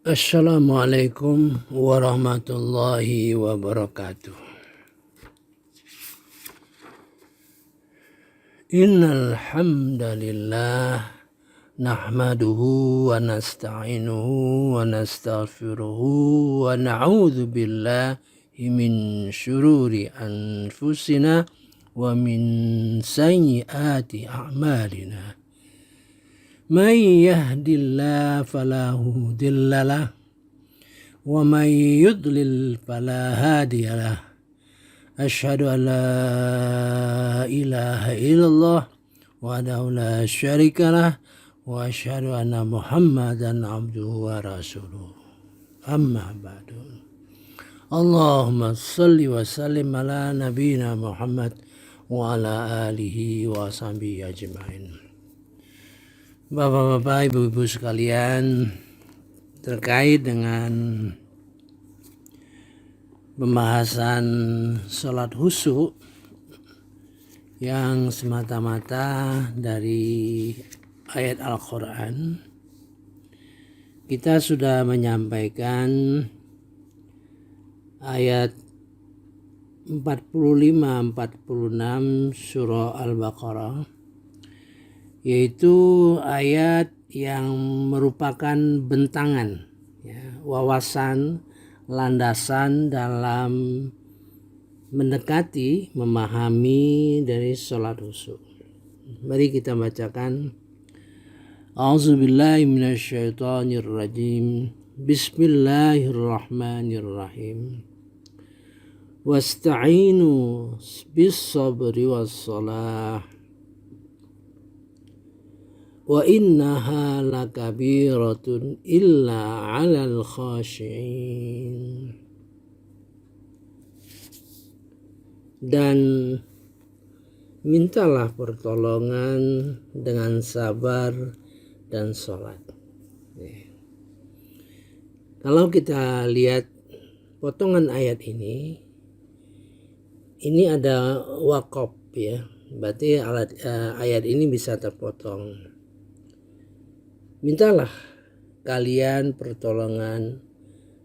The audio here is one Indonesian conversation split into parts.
Assalamualaikum warahmatullahi wabarakatuh. Innal hamdalillah nahmaduhu wa nasta'inuhu wa nastaghfiruhu wa na'udzu billahi min syururi anfusina wa min sayyiati a'malina. Man yahdillahu fala mudilla lahu wa man yudlil fala hadiya lahu. Asyhadu an la ilaha illallah wahdahu la syarika lah wa asyhadu anna Muhammadan abduhu wa rasuluh. Amma ba'du. Allahumma salli wa sallim ala nabiyina Muhammad wa ala alihi wa sahbihi ajma'in. Bapak-bapak, ibu-ibu sekalian, terkait dengan pembahasan sholat khusyuk yang semata-mata dari ayat Al-Quran, kita sudah menyampaikan ayat 45-46 surah Al-Baqarah, yaitu ayat yang merupakan bentangan, wawasan, landasan dalam mendekati, memahami dari sholat khusyuk. Mari kita bacakan. A'udzubillahi minasyaitonirrajim. Bismillahirrahmanirrahim. Wasta'inu bis sabri was salah wa innaha lakabiratun illa 'alal khashi'in. Dan mintalah pertolongan dengan sabar dan sholat. Kalau kita lihat potongan ayat ini ada waqaf, berarti ayat ini bisa terpotong. Mintalah kalian pertolongan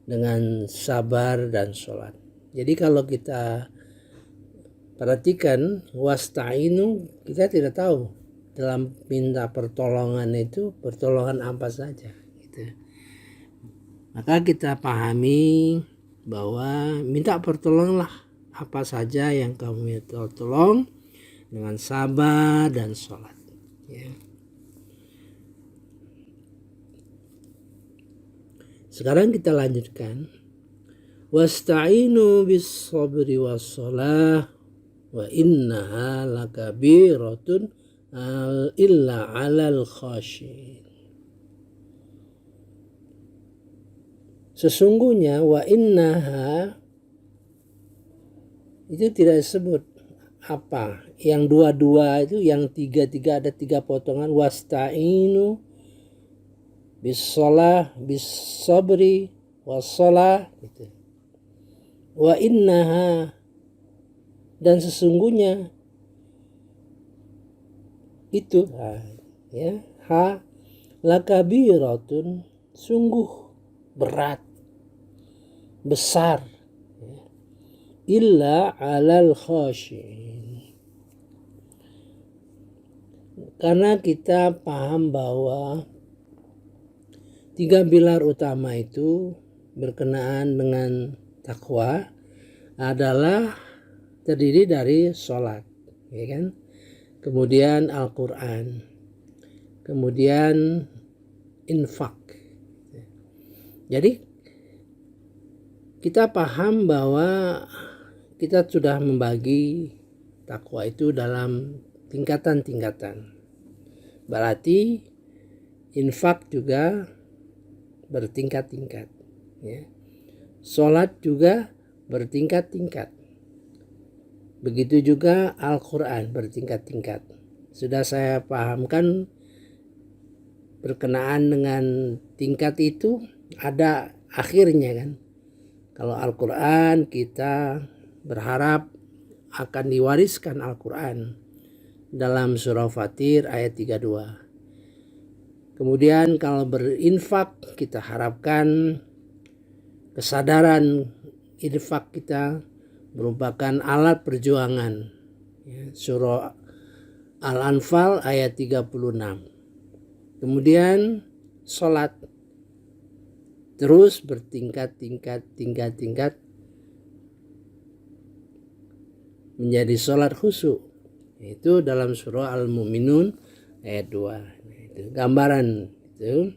dengan sabar dan sholat. Jadi kalau kita perhatikan wasta'inu, kita tidak tahu dalam minta pertolongan itu pertolongan apa saja. Maka kita pahami bahwa minta pertolonganlah apa saja yang kamu minta tolong dengan sabar dan sholat. Sekarang kita lanjutkan. Wasta'inu bis sabri was salah wa innaha lakabiratun illa 'alal khashi'in. Sesungguhnya wa innaha itu tidak disebut apa. Yang dua-dua itu, yang tiga ada tiga potongan. Wasta'inu bis salah bis sabri was salah gitu. Wa innaha, dan sesungguhnya itu lakabiratun, sungguh berat, besar, illa 'alal khashi'in. Karena kita paham bahwa tiga pilar utama itu berkenaan dengan takwa adalah terdiri dari sholat, kemudian Al-Quran, kemudian infak. Jadi kita paham bahwa kita sudah membagi takwa itu dalam tingkatan-tingkatan. Berarti infak juga bertingkat-tingkat, sholat juga bertingkat-tingkat. Begitu juga Al-Quran bertingkat-tingkat. Sudah saya pahamkan berkenaan dengan tingkat itu ada akhirnya kan. Kalau Al-Quran kita berharap akan diwariskan Al-Quran dalam surah Fatir ayat 32. Kemudian kalau berinfak, kita harapkan kesadaran infak kita merupakan alat perjuangan. Surah Al-Anfal ayat 36. Kemudian sholat terus bertingkat-tingkat menjadi sholat khusyuk. Itu dalam surah Al-Mu'minun ayat 2. Itu gambaran itu.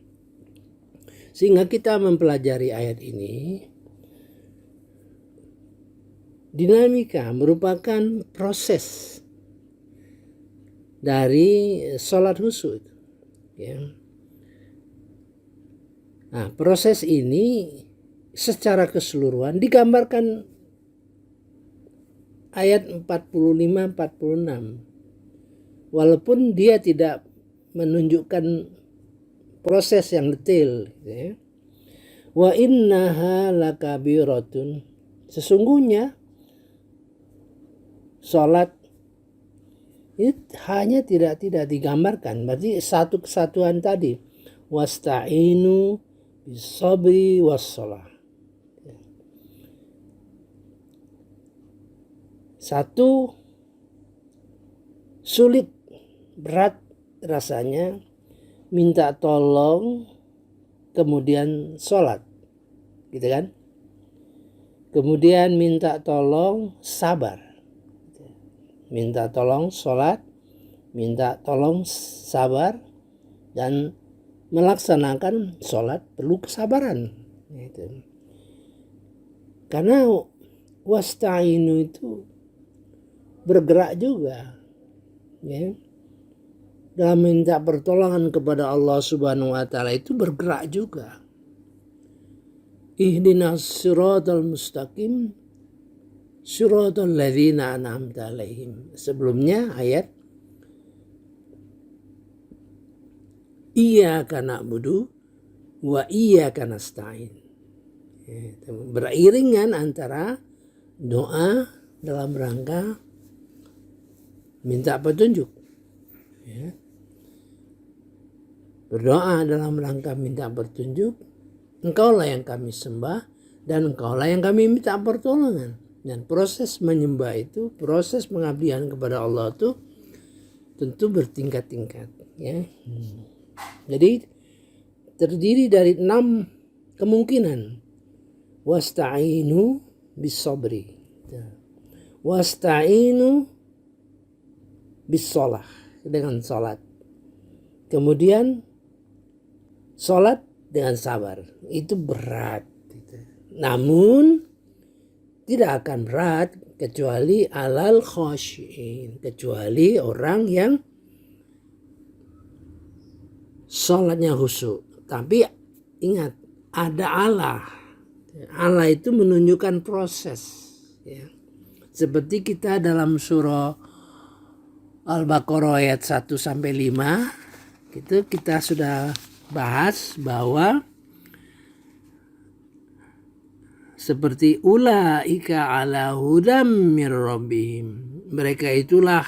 Sehingga kita mempelajari ayat ini, dinamika merupakan proses dari sholat khusyuk. Ya. Nah, proses ini secara keseluruhan digambarkan ayat 45-46. Walaupun dia tidak menunjukkan proses yang detail. Ya. Wa innaha lakabiratun. Sesungguhnya sholat ini hanya tidak digambarkan, berarti satu kesatuan tadi. Wasta'inu bisabri wassalah. Satu sulit, berat rasanya, minta tolong, kemudian sholat, gitu kan? Kemudian minta tolong, sabar. Minta tolong sholat, minta tolong sabar, dan melaksanakan sholat perlu kesabaran. Gitu. Karena wasta'inu itu bergerak juga. Ya. Dalam minta pertolongan kepada Allah Subhanahu wa Ta'ala itu bergerak juga. Ihdinas siratal mustaqim siratal ladzina an'amta alaihim. Sebelumnya ayat iyyaka na'budu wa iyyaka nasta'in. Beriringan antara doa dalam rangka minta petunjuk. Ya. Berdoa dalam rangka minta petunjuk. Engkaulah yang kami sembah dan engkaulah yang kami minta pertolongan. Dan proses menyembah itu, proses pengabdian kepada Allah itu tentu bertingkat-tingkat. Ya. Jadi terdiri dari 6 kemungkinan. Wasta'inu bis-sabri. Wasta'inu bis-shalah, dengan salat. Kemudian salat dengan sabar. Itu berat. Namun tidak akan berat kecuali alal khashiin, kecuali orang yang sholatnya khusyuk. Tapi ingat, ada Allah. Allah itu menunjukkan proses. Ya. Seperti kita dalam surah Al-Baqarah ayat 1-5, itu kita sudah bahas bahwa seperti ulaika ala hudam mir rabbihim. Mereka itulah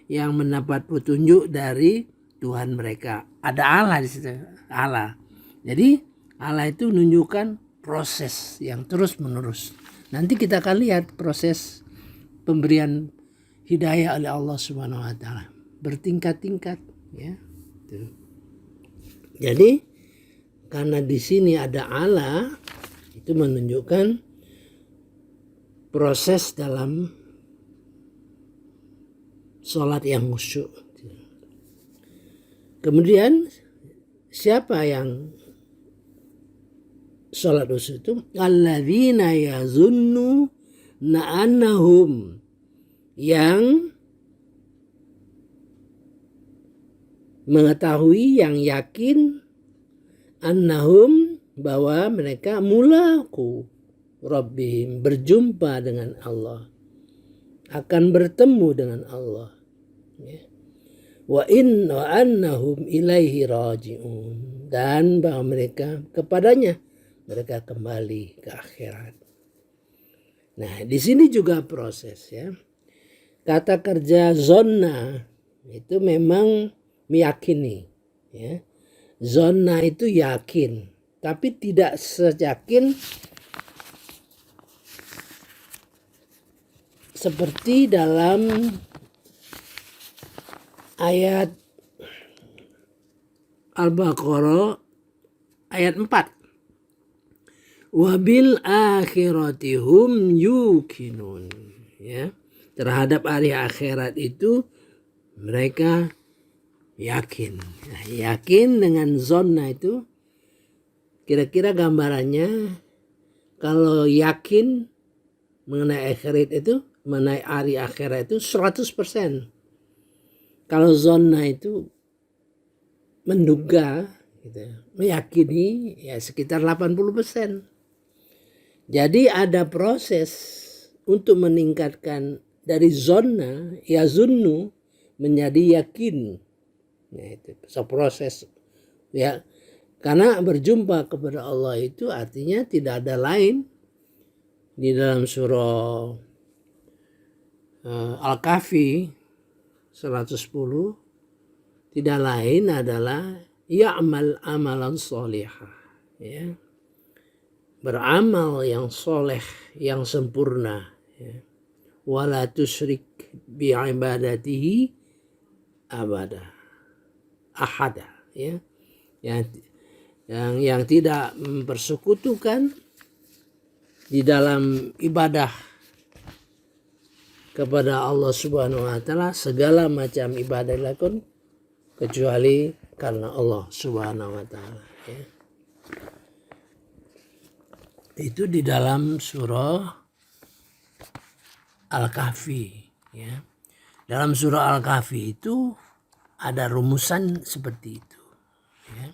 yang mendapat petunjuk dari Tuhan mereka. Ada Allah di situ, Allah. Jadi Allah itu menunjukkan proses yang terus menerus. Nanti kita akan lihat proses pemberian hidayah oleh Allah Subhanahu wa Ta'ala bertingkat-tingkat, ya. Tuh. Jadi karena di sini ada Allah, itu menunjukkan proses dalam sholat yang khusyuk. Kemudian siapa yang sholat khusyuk itu? Alladzina yazunnu na'annahum, yang mengetahui, yang yakin, annahum, bahwa mereka mulaku rabbihim, berjumpa dengan Allah, akan bertemu dengan Allah. Ya. Wa annahum ilaihi raji'un, dan bahwa mereka kepadanya mereka kembali ke akhirat. Nah, di sini juga proses, ya. Kata kerja zonna itu memang meyakini, ya. Zonna itu yakin, tapi tidak seyakin seperti dalam ayat Al-Baqarah ayat 4. Wabil akhirati hum yuqinun. Ya, terhadap hari akhirat itu mereka yakin. Nah, yakin dengan zonna itu kira-kira gambarannya, kalau yakin mengenai akhirat itu, mengenai hari akhirat itu 100%. Kalau zonna itu menduga, gitu, meyakini, ya sekitar 80%. Jadi ada proses untuk meningkatkan dari zonna, yazunnu, menjadi yakin. Nah, itu proses, ya. Karena berjumpa kepada Allah itu artinya tidak ada lain. Di dalam surah Al-Kahfi 110, tidak lain adalah ya'mal amalan sholihah, ya, beramal yang soleh, yang sempurna, ya. Wala tusyrik bi'ibadatihi abada ahada, ya, yang tidak mempersekutukan di dalam ibadah kepada Allah Subhanahu wa taala, segala macam ibadah dilakukan kecuali karena Allah Subhanahu wa taala, ya. Itu di dalam surah Al-Kahfi, ya. Dalam surah Al-Kahfi itu ada rumusan seperti itu, ya.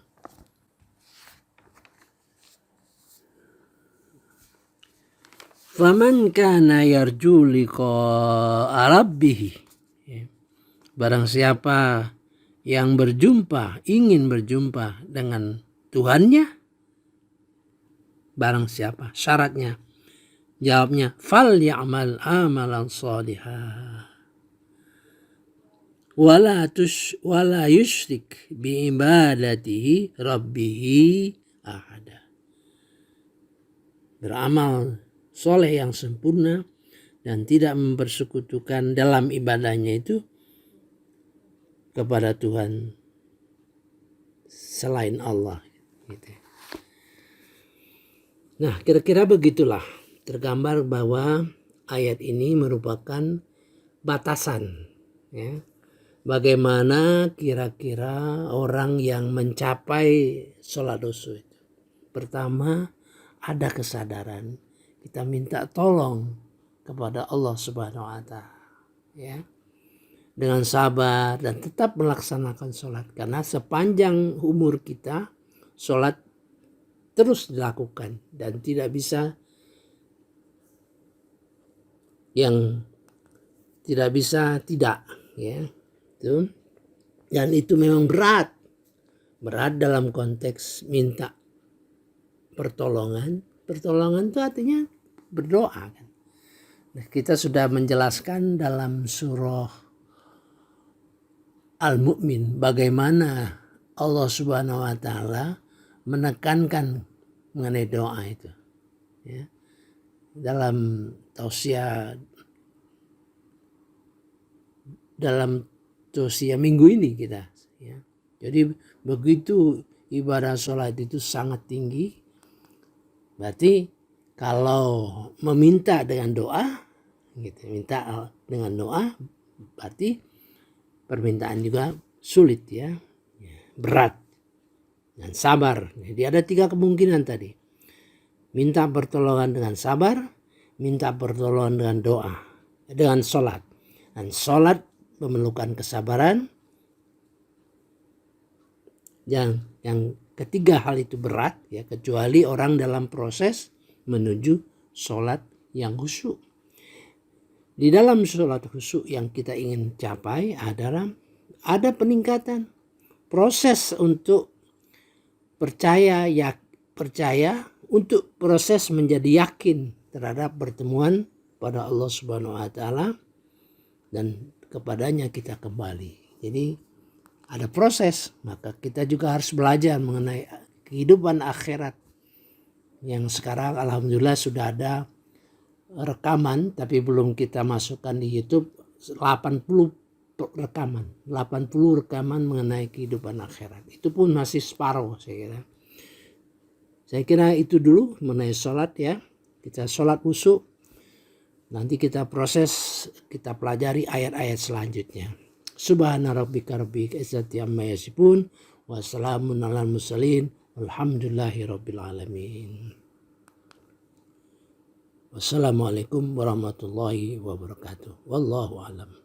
Faman kana yarju liqa'a rabbih, ya. Barang siapa yang ingin berjumpa dengan Tuhannya, barang siapa, syaratnya, jawabnya, fal ya'mal amalan sholihah wala yusyrik bi ibadatihi rabbihi ahada. Beramal soleh yang sempurna dan tidak mempersekutukan dalam ibadahnya itu kepada Tuhan selain Allah, gitu. Nah, kira-kira begitulah tergambar bahwa ayat ini merupakan batasan, ya, bagaimana kira-kira orang yang mencapai sholat khusyuk itu. Pertama, ada kesadaran kita minta tolong kepada Allah Subhanahu wa taala, ya, dengan sabar dan tetap melaksanakan sholat, karena sepanjang umur kita sholat terus dilakukan dan tidak bisa tidak, ya. Itu, dan itu memang berat dalam konteks minta pertolongan itu artinya berdoa, kan. Nah, kita sudah menjelaskan dalam surah Al-Mu'min bagaimana Allah Subhanahu wa taala menekankan mengenai doa itu, ya. Dalam tausiah minggu ini kita, ya. Jadi begitu ibadah sholat itu sangat tinggi, berarti kalau meminta dengan doa, gitu, minta dengan doa, berarti permintaan juga sulit, ya, berat dan sabar. Jadi ada 3 kemungkinan tadi. Minta pertolongan dengan sabar, minta pertolongan dengan doa, dengan sholat. Dan sholat memerlukan kesabaran. Yang ketiga hal itu berat, ya, kecuali orang dalam proses menuju sholat yang khusyuk. Di dalam sholat khusyuk yang kita ingin capai adalah ada peningkatan proses untuk percaya untuk proses menjadi yakin terhadap pertemuan pada Allah Subhanahu wa taala dan kepadanya kita kembali. Jadi ada proses, maka kita juga harus belajar mengenai kehidupan akhirat yang sekarang alhamdulillah sudah ada rekaman, tapi belum kita masukkan di YouTube. 80 rekaman mengenai kehidupan akhirat, itu pun masih separuh saya kira itu dulu mengenai sholat ya. Kita sholat wudu, nanti kita proses, kita pelajari ayat-ayat selanjutnya. Subhana rabbika rabbil izzati amma yasifun wa salamun alal mursalin walhamdulillahi rabbil alamin. Wassalamualaikum warahmatullahi wabarakatuh. Wallahu a'lam.